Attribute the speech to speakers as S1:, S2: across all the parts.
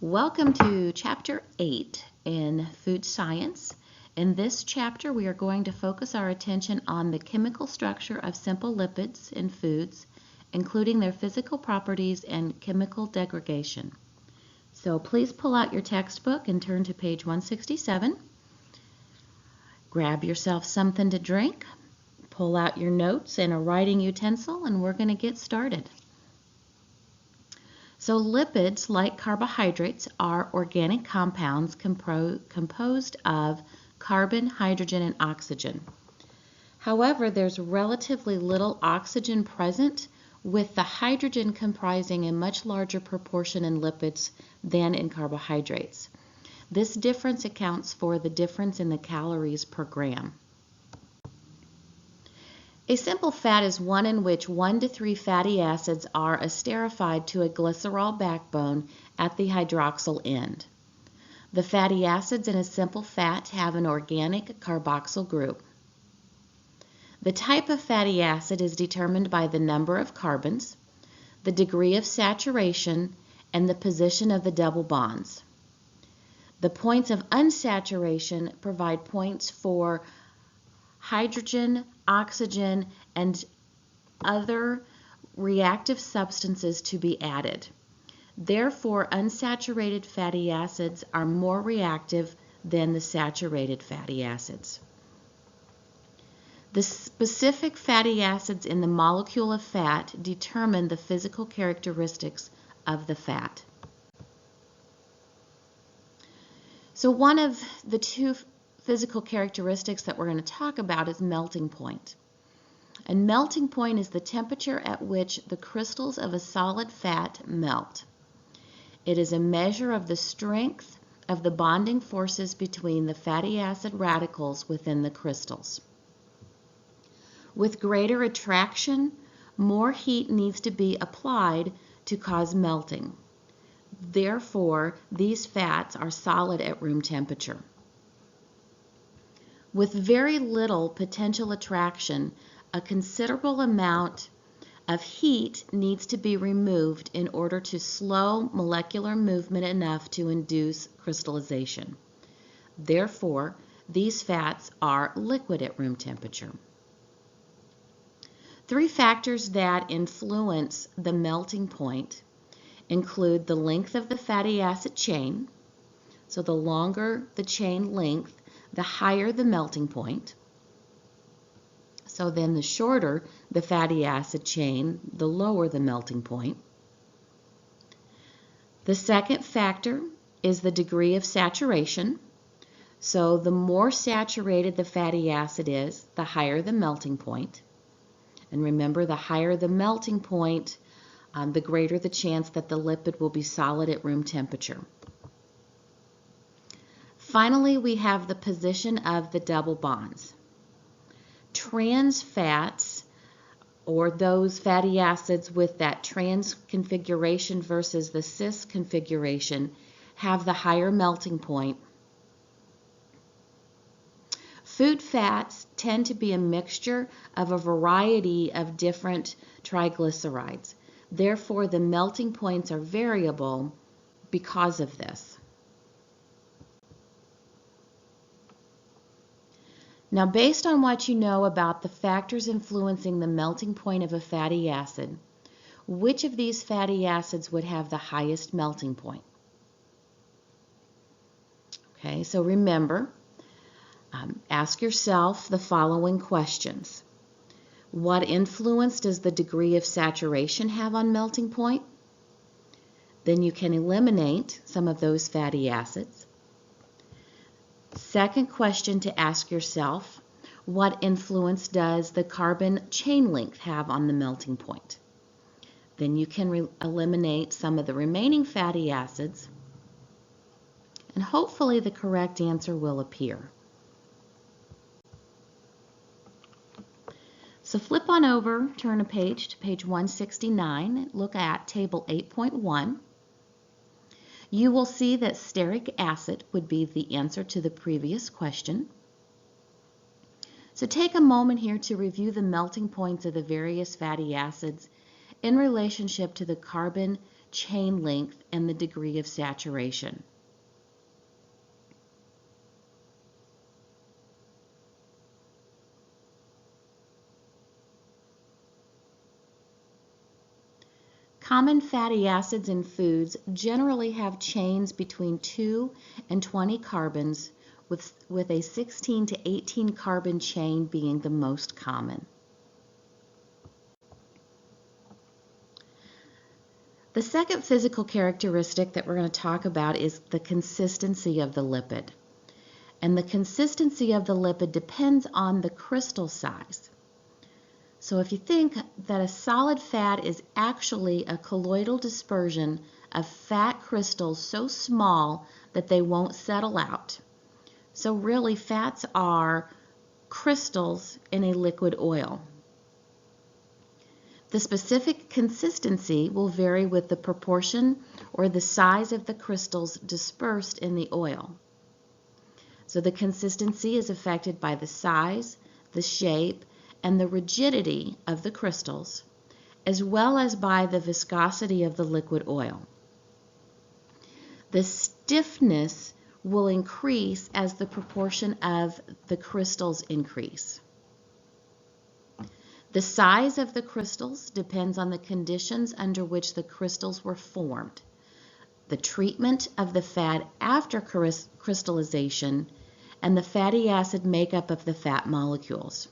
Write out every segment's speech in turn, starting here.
S1: Welcome to Chapter 8 in Food Science. In this chapter, we are going to focus our attention on the chemical structure of simple lipids in foods, including their physical properties and chemical degradation. So please pull out your textbook and turn to page 167. Grab yourself something to drink, pull out your notes and a writing utensil, and we're going to get started. So lipids, like carbohydrates, are organic compounds composed of carbon, hydrogen, and oxygen. However, there's relatively little oxygen present, with the hydrogen comprising a much larger proportion in lipids than in carbohydrates. This difference accounts for the difference in the calories per gram. A simple fat is one in which 1 to 3 fatty acids are esterified to a glycerol backbone at the hydroxyl end. The fatty acids in a simple fat have an organic carboxyl group. The type of fatty acid is determined by the number of carbons, the degree of saturation, and the position of the double bonds. The points of unsaturation provide points for hydrogen, oxygen, and other reactive substances to be added. Therefore, unsaturated fatty acids are more reactive than the saturated fatty acids. The specific fatty acids in the molecule of fat determine the physical characteristics of the fat. So one of the two physical characteristics that we're going to talk about is melting point. And melting point is the temperature at which the crystals of a solid fat melt. It is a measure of the strength of the bonding forces between the fatty acid radicals within the crystals. With greater attraction, more heat needs to be applied to cause melting. Therefore, these fats are solid at room temperature. With very little potential attraction, a considerable amount of heat needs to be removed in order to slow molecular movement enough to induce crystallization. Therefore, these fats are liquid at room temperature. 3 factors that influence the melting point include the length of the fatty acid chain. So the longer the chain length, the higher the melting point. So then the shorter the fatty acid chain, the lower the melting point. The second factor is the degree of saturation. So the more saturated the fatty acid is, the higher the melting point. And remember, the higher the melting point, the greater the chance that the lipid will be solid at room temperature. Finally, we have the position of the double bonds. Trans fats, or those fatty acids with that trans configuration versus the cis configuration, have the higher melting point. Food fats tend to be a mixture of a variety of different triglycerides. Therefore, the melting points are variable because of this. Now, based on what you know about the factors influencing the melting point of a fatty acid, which of these fatty acids would have the highest melting point? Okay, so remember, ask yourself the following questions. What influence does the degree of saturation have on melting point? Then you can eliminate some of those fatty acids. Second question to ask yourself, what influence does the carbon chain length have on the melting point? Then you can eliminate some of the remaining fatty acids, and hopefully the correct answer will appear. So flip on over, turn a page to page 169, look at table 8.1. You will see that stearic acid would be the answer to the previous question. So take a moment here to review the melting points of the various fatty acids in relationship to the carbon chain length, and the degree of saturation. Common fatty acids in foods generally have chains between 2 and 20 carbons, with a 16 to 18 carbon chain being the most common. The second physical characteristic that we're going to talk about is the consistency of the lipid. And the consistency of the lipid depends on the crystal size. So if you think that a solid fat is actually a colloidal dispersion of fat crystals so small that they won't settle out. So really, fats are crystals in a liquid oil. The specific consistency will vary with the proportion or the size of the crystals dispersed in the oil. So the consistency is affected by the size, the shape, and the rigidity of the crystals, as well as by the viscosity of the liquid oil. The stiffness will increase as the proportion of the crystals increase. The size of the crystals depends on the conditions under which the crystals were formed, the treatment of the fat after crystallization, and the fatty acid makeup of the fat molecules.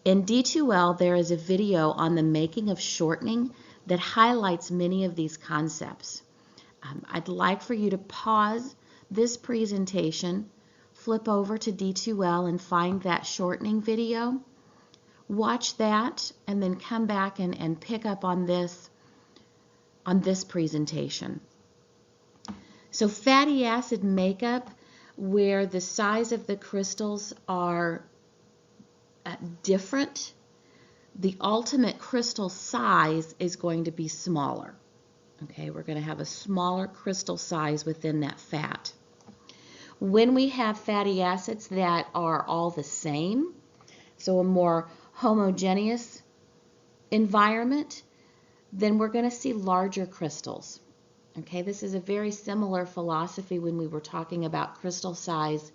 S1: In D2L, there is a video on the making of shortening that highlights many of these concepts. I'd like for you to pause this presentation, flip over to D2L and find that shortening video. Watch that and then come back and pick up on this presentation. So fatty acid makeup, where the size of the crystals are different, the ultimate crystal size is going to be smaller. Okay, we're going to have a smaller crystal size within that fat. When we have fatty acids that are all the same, so a more homogeneous environment, then we're going to see larger crystals. Okay, this is a very similar philosophy when we were talking about crystal size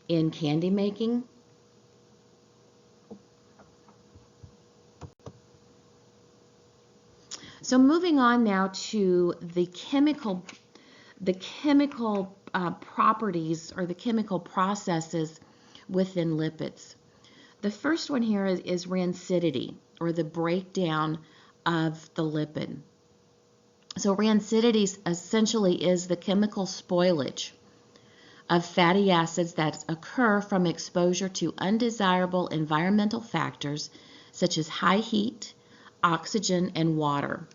S1: in candy making. So moving on now to the chemical properties or the chemical processes within lipids. The first one here is rancidity, or the breakdown of the lipid. So rancidity essentially is the chemical spoilage of fatty acids that occur from exposure to undesirable environmental factors such as high heat, oxygen, and water.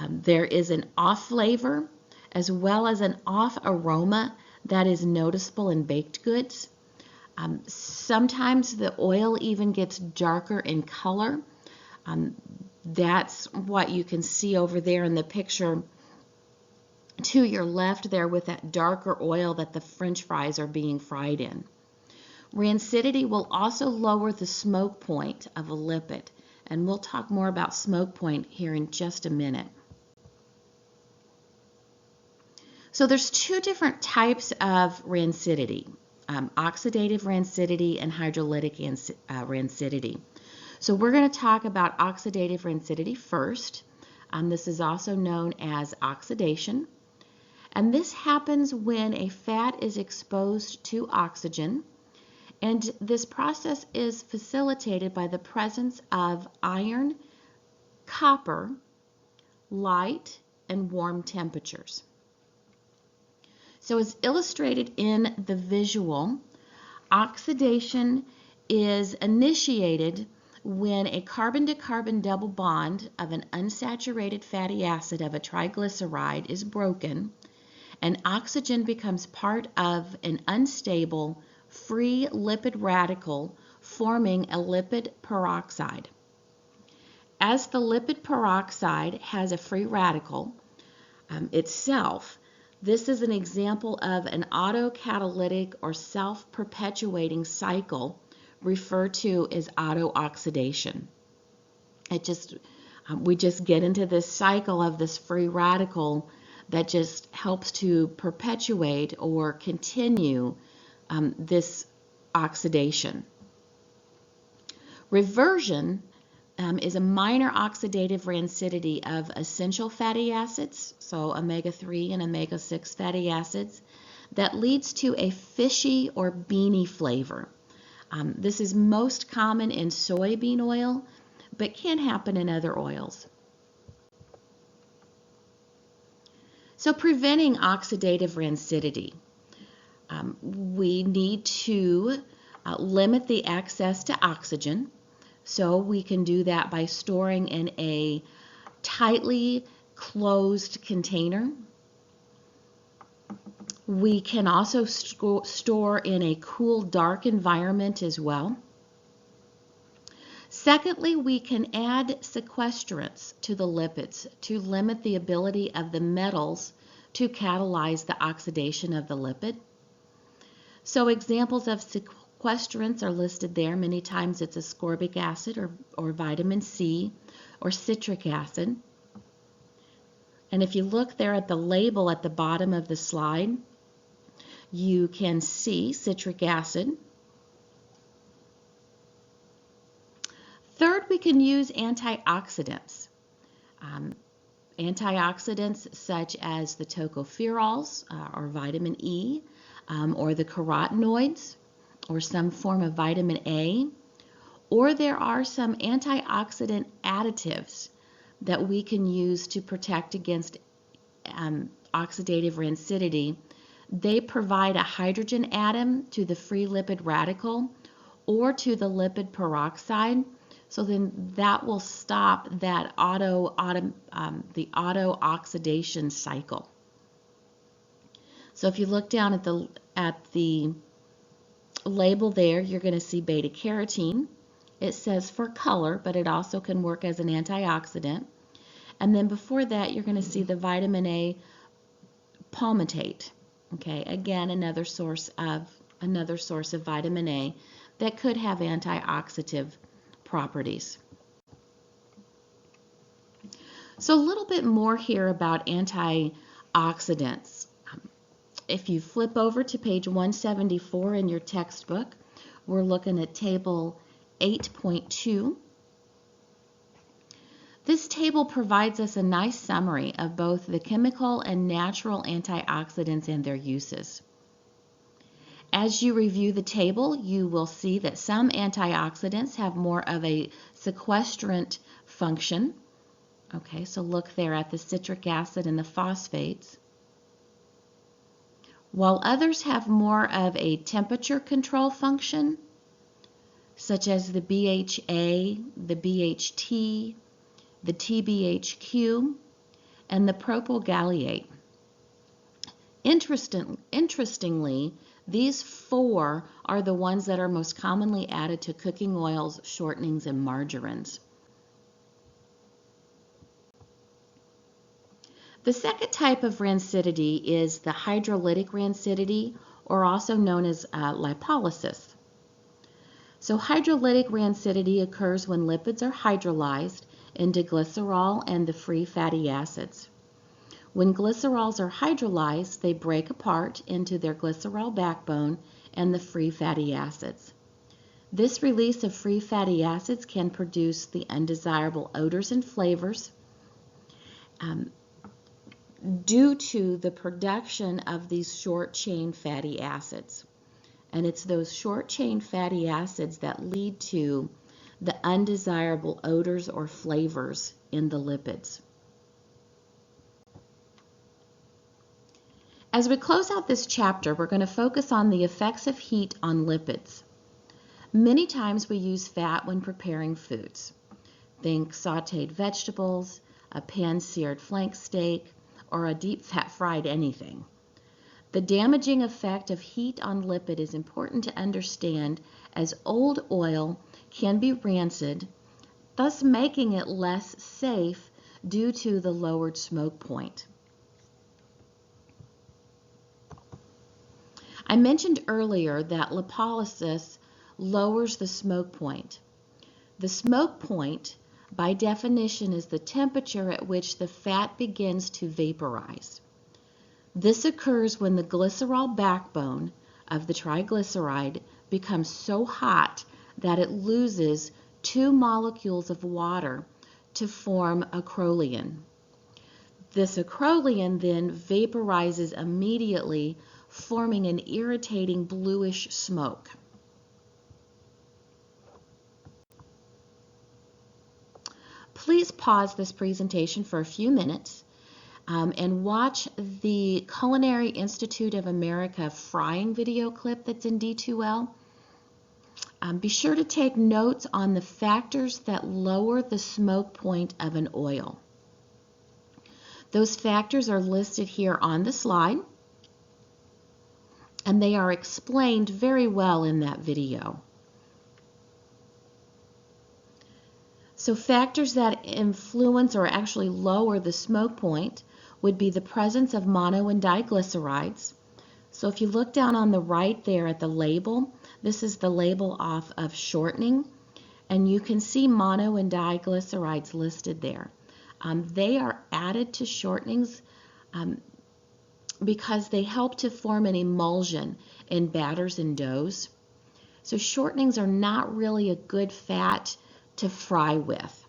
S1: There is an off flavor as well as an off aroma that is noticeable in baked goods. Sometimes the oil even gets darker in color. That's what you can see over there in the picture to your left there with that darker oil that the French fries are being fried in. Rancidity will also lower the smoke point of a lipid, and we'll talk more about smoke point here in just a minute. So there's two different types of rancidity, oxidative rancidity and hydrolytic rancidity. So we're going to talk about oxidative rancidity first. This is also known as oxidation. And this happens when a fat is exposed to oxygen, and this process is facilitated by the presence of iron, copper, light, and warm temperatures. So as illustrated in the visual, oxidation is initiated when a carbon-to-carbon double bond of an unsaturated fatty acid of a triglyceride is broken, and oxygen becomes part of an unstable, free lipid radical, forming a lipid peroxide. As the lipid peroxide has a free radical itself, this is an example of an autocatalytic or self-perpetuating cycle referred to as autooxidation. We just get into this cycle of this free radical that just helps to perpetuate or continue this oxidation. Reversion is a minor oxidative rancidity of essential fatty acids, so omega-3 and omega-6 fatty acids, that leads to a fishy or beany flavor. This is most common in soybean oil, but can happen in other oils. So preventing oxidative rancidity, we need to limit the access to oxygen. So we can do that by storing in a tightly closed container. We can also store in a cool, dark environment as well. Secondly, we can add sequestrants to the lipids to limit the ability of the metals to catalyze the oxidation of the lipid. So examples of sequestrants are listed there. Many times it's ascorbic acid or vitamin C or citric acid. And if you look there at the label at the bottom of the slide, you can see citric acid. Third, we can use antioxidants. Antioxidants such as the tocopherols or vitamin E, or the carotenoids, or some form of vitamin A, or there are some antioxidant additives that we can use to protect against oxidative rancidity. They provide a hydrogen atom to the free lipid radical or to the lipid peroxide, so then that will stop that the auto oxidation cycle. So if you look down at the label there, you're going to see beta carotene. It says for color, but it also can work as an antioxidant. And then before that, you're going to see the vitamin A palmitate. Okay, again, another source of vitamin A that could have antioxidant properties. So a little bit more here about antioxidants. If you flip over to page 174 in your textbook, we're looking at table 8.2. This table provides us a nice summary of both the chemical and natural antioxidants and their uses. As you review the table, you will see that some antioxidants have more of a sequestrant function. Okay, so look there at the citric acid and the phosphates. While others have more of a temperature control function, such as the BHA, the BHT, the TBHQ, and the propylgallate. Interestingly, these four are the ones that are most commonly added to cooking oils, shortenings, and margarines. The second type of rancidity is the hydrolytic rancidity, or also known as lipolysis. So hydrolytic rancidity occurs when lipids are hydrolyzed into glycerol and the free fatty acids. When glycerols are hydrolyzed, they break apart into their glycerol backbone and the free fatty acids. This release of free fatty acids can produce the undesirable odors and flavors due to the production of these short-chain fatty acids. And it's those short-chain fatty acids that lead to the undesirable odors or flavors in the lipids. As we close out this chapter, we're going to focus on the effects of heat on lipids. Many times we use fat when preparing foods. Think sauteed vegetables, a pan-seared flank steak, or a deep fat fried anything. The damaging effect of heat on lipid is important to understand, as old oil can be rancid, thus making it less safe due to the lowered smoke point. I mentioned earlier that lipolysis lowers the smoke point. The smoke point by definition, is the temperature at which the fat begins to vaporize. This occurs when the glycerol backbone of the triglyceride becomes so hot that it loses 2 molecules of water to form acrolein. This acrolein then vaporizes immediately, forming an irritating bluish smoke. Please pause this presentation for a few minutes and watch the Culinary Institute of America frying video clip that's in D2L. Be sure to take notes on the factors that lower the smoke point of an oil. Those factors are listed here on the slide, and they are explained very well in that video. So factors that influence or actually lower the smoke point would be the presence of mono and diglycerides. So if you look down on the right there at the label, this is the label off of shortening, and you can see mono and diglycerides listed there. They are added to shortenings because they help to form an emulsion in batters and doughs. So shortenings are not really a good fat to fry with.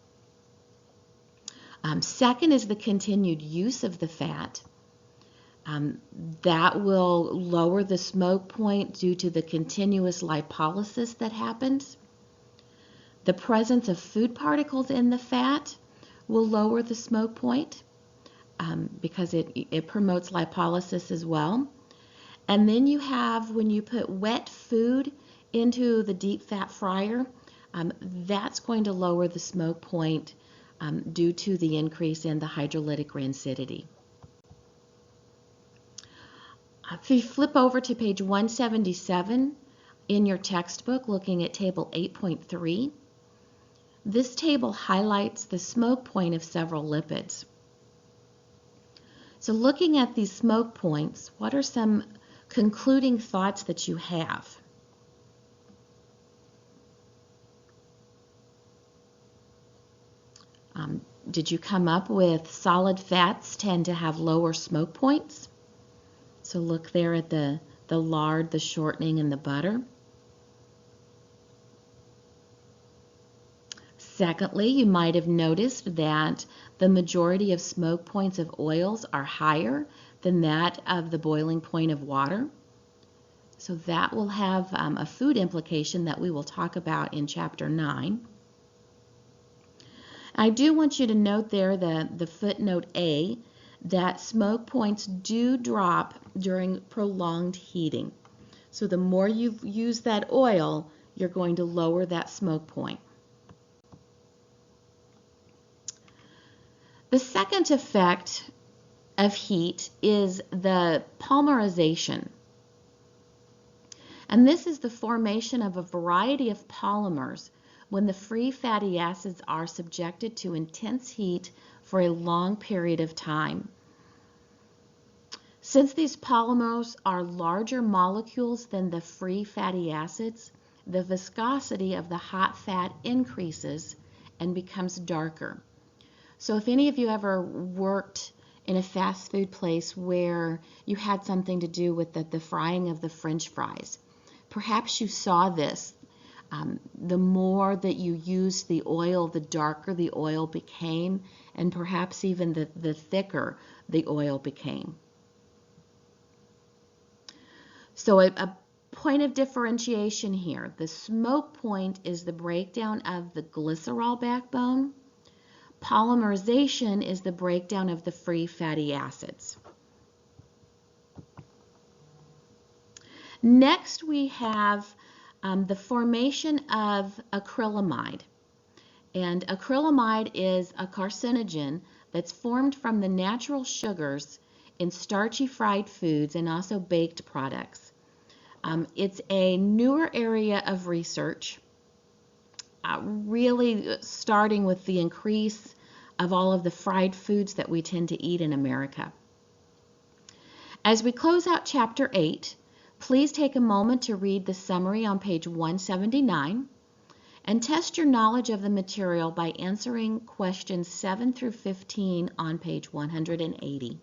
S1: Second is the continued use of the fat. That will lower the smoke point due to the continuous lipolysis that happens. The presence of food particles in the fat will lower the smoke point because it promotes lipolysis as well. And then you have, when you put wet food into the deep fat fryer, that's going to lower the smoke point due to the increase in the hydrolytic rancidity. If you flip over to page 177 in your textbook, looking at table 8.3, this table highlights the smoke point of several lipids. So looking at these smoke points, what are some concluding thoughts that you have? Did you come up with solid fats tend to have lower smoke points? So look there at the lard, the shortening, and the butter. Secondly, you might have noticed that the majority of smoke points of oils are higher than that of the boiling point of water. So that will have a food implication that we will talk about in chapter 9. I do want you to note there the footnote A, that smoke points do drop during prolonged heating. So the more you use that oil, you're going to lower that smoke point. The second effect of heat is the polymerization. And this is the formation of a variety of polymers when the free fatty acids are subjected to intense heat for a long period of time. Since these polymers are larger molecules than the free fatty acids, the viscosity of the hot fat increases and becomes darker. So if any of you ever worked in a fast food place where you had something to do with the frying of the French fries, perhaps you saw this. The more that you used the oil, the darker the oil became, and perhaps even the thicker the oil became. So a point of differentiation here. The smoke point is the breakdown of the glycerol backbone. Polymerization is the breakdown of the free fatty acids. Next, we have the formation of acrylamide. And acrylamide is a carcinogen that's formed from the natural sugars in starchy fried foods and also baked products. It's a newer area of research, really starting with the increase of all of the fried foods that we tend to eat in America. As we close out chapter 8, please take a moment to read the summary on page 179. And test your knowledge of the material by answering questions 7 through 15 on page 180.